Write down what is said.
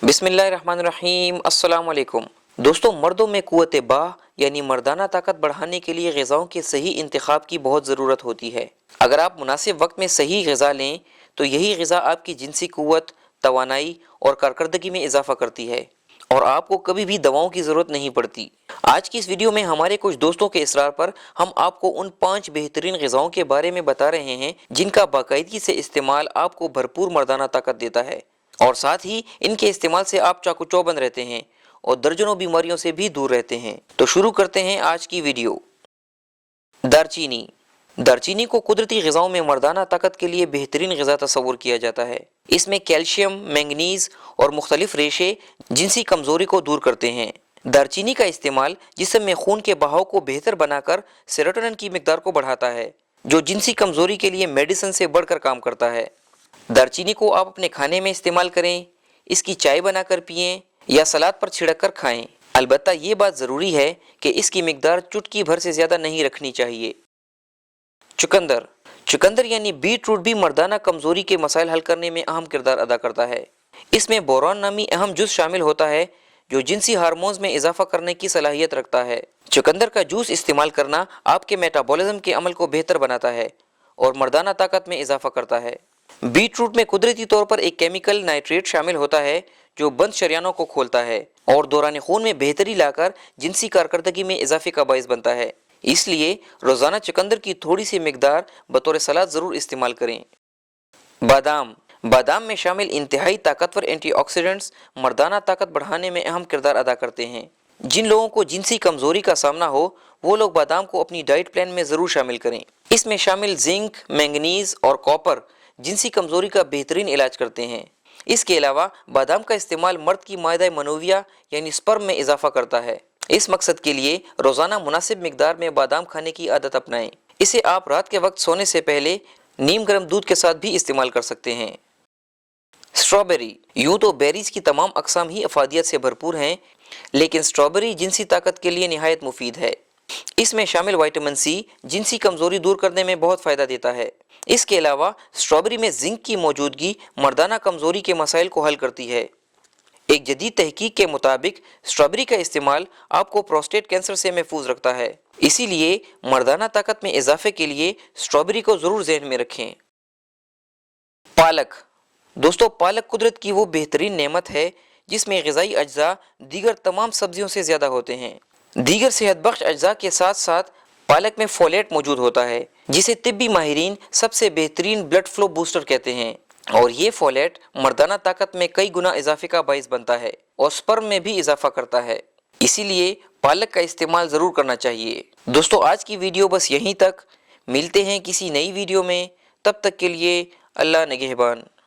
बिस्मिल्लाहिर्रहमानिर्रहीम अस्सलाम वालेकुम। दोस्तों, मर्दों में कुव्वत बाह यानी मर्दाना ताकत बढ़ाने के लिए ग़िज़ाओं के सही इंतखाब की बहुत ज़रूरत होती है। अगर आप मुनासिब वक्त में सही ग़िज़ा लें तो यही ग़िज़ा आपकी जिनसी कुव्वत, तवानाई और कारकर्दगी में इजाफ़ा करती है और आपको कभी भी दवाओं की ज़रूरत नहीं पड़ती। आज की इस वीडियो में हमारे कुछ दोस्तों के इसरार पर हम आपको उन 5 बेहतरीन ग़िज़ाओं के बारे में बता रहे हैं जिनका बाकायदगी से इस्तेमाल आपको भरपूर मर्दाना ताकत देता है और साथ ही इनके इस्तेमाल से आप चाकू चौबंद रहते हैं और दर्जनों बीमारियों से भी दूर रहते हैं। तो शुरू करते हैं आज की वीडियो। दारचीनी। दारचीनी को कुदरती ग़िज़ाओं में मर्दाना ताकत के लिए बेहतरीन ग़िज़ा तस्वुर किया जाता है। इसमें कैल्शियम, मैंगनीज और मुख्तलिफ रेशे जिनसी कमज़ोरी को दूर करते हैं। दारचीनी का इस्तेमाल जिस्म में खून के बहाव को बेहतर बनाकर सेरोटोनिन की मिकदार को बढ़ाता है, जो जिनसी कमज़ोरी के लिए मेडिसिन से बढ़कर काम करता है। दारचीनी को आप अपने खाने में इस्तेमाल करें, इसकी चाय बनाकर पिएं या सलाद पर छिड़क कर खाएं। अलबत्ता ये बात ज़रूरी है कि इसकी मिकदार चुटकी भर से ज़्यादा नहीं रखनी चाहिए। चुकंदर। चुकंदर यानी बीट रूट भी मर्दाना कमज़ोरी के मसाइल हल करने में अहम किरदार अदा करता है। इसमें बोरॉन नामी अहम जुज़ शामिल होता है जो जिनसी हार्मोन्स में इजाफा करने की सलाहियत रखता है। चुकंदर का जूस इस्तेमाल करना आपके मेटाबॉलिज्म के अमल को बेहतर बनाता है और मर्दाना ताकत में इजाफा करता है। बीट रूट में कुदरती तौर पर एक केमिकल नाइट्रेट शामिल होता है जो बंद शरियानों को खोलता है और दौरान खून में बेहतरी लाकर जिनसी कारकर्दगी में इजाफे का बाइस बनता है। इसलिए रोज़ाना चुकंदर की थोड़ी सी मिकदार बतौर सलाद ज़रूर इस्तेमाल करें। बादाम। बादाम में शामिल इंतहाई ताकतवर एंटीऑक्सीडेंट्स मर्दाना ताकत बढ़ाने में अहम किरदार अदा करते हैं। जिन लोगों को जिनसी कमज़ोरी का सामना हो वो लोग बादाम को अपनी डाइट प्लान में ज़रूर शामिल करें। इसमें शामिल जिंक, मैंगनीज और कॉपर जिनसी कमज़ोरी का बेहतरीन इलाज करते हैं। इसके अलावा बादाम का इस्तेमाल मर्द की मादा मनोविया यानी स्पर्म में इजाफा करता है। इस मकसद के लिए रोज़ाना मुनासिब मिकदार में बादाम खाने की आदत अपनाएं। इसे आप रात के वक्त सोने से पहले नीम गर्म दूध के साथ भी इस्तेमाल कर सकते हैं। स्ट्रॉबेरी। यूँ तो बेरीज की तमाम अक़साम ही अफादियत से भरपूर हैं, लेकिन स्ट्रॉबेरी जिनसी ताकत के लिए निहायत मुफीद है। इसमें शामिल विटामिन सी जिनसी कमज़ोरी दूर करने में बहुत फ़ायदा देता है। इसके अलावा स्ट्रॉबेरी में जिंक की मौजूदगी मर्दाना कमज़ोरी के मसाइल को हल करती है। एक जदीद तहकीक के मुताबिक स्ट्रॉबेरी का इस्तेमाल आपको प्रोस्टेट कैंसर से महफूज रखता है। इसीलिए मर्दाना ताकत में इजाफे के लिए स्ट्रॉबेरी को ज़रूर ज़हन में रखें। पालक। दोस्तों, पालक कुदरत की वो बेहतरीन नेमत है जिसमें ग़िज़ाई अज्जा दीगर तमाम सब्जियों से ज़्यादा होते हैं। दीगर सेहत बख्श अज्जा के साथ साथ पालक में फोलेट मौजूद होता है जिसे तिब्बी माहिरीन सबसे बेहतरीन ब्लड फ्लो बूस्टर कहते हैं और ये फोलेट मर्दाना ताकत में कई गुना इजाफे का बाइस बनता है और स्पर्म में भी इजाफा करता है। इसीलिए पालक का इस्तेमाल ज़रूर करना चाहिए। दोस्तों, आज की वीडियो बस यहीं तक। मिलते हैं किसी नई वीडियो में, तब तक के लिए अल्लाह निगहबान।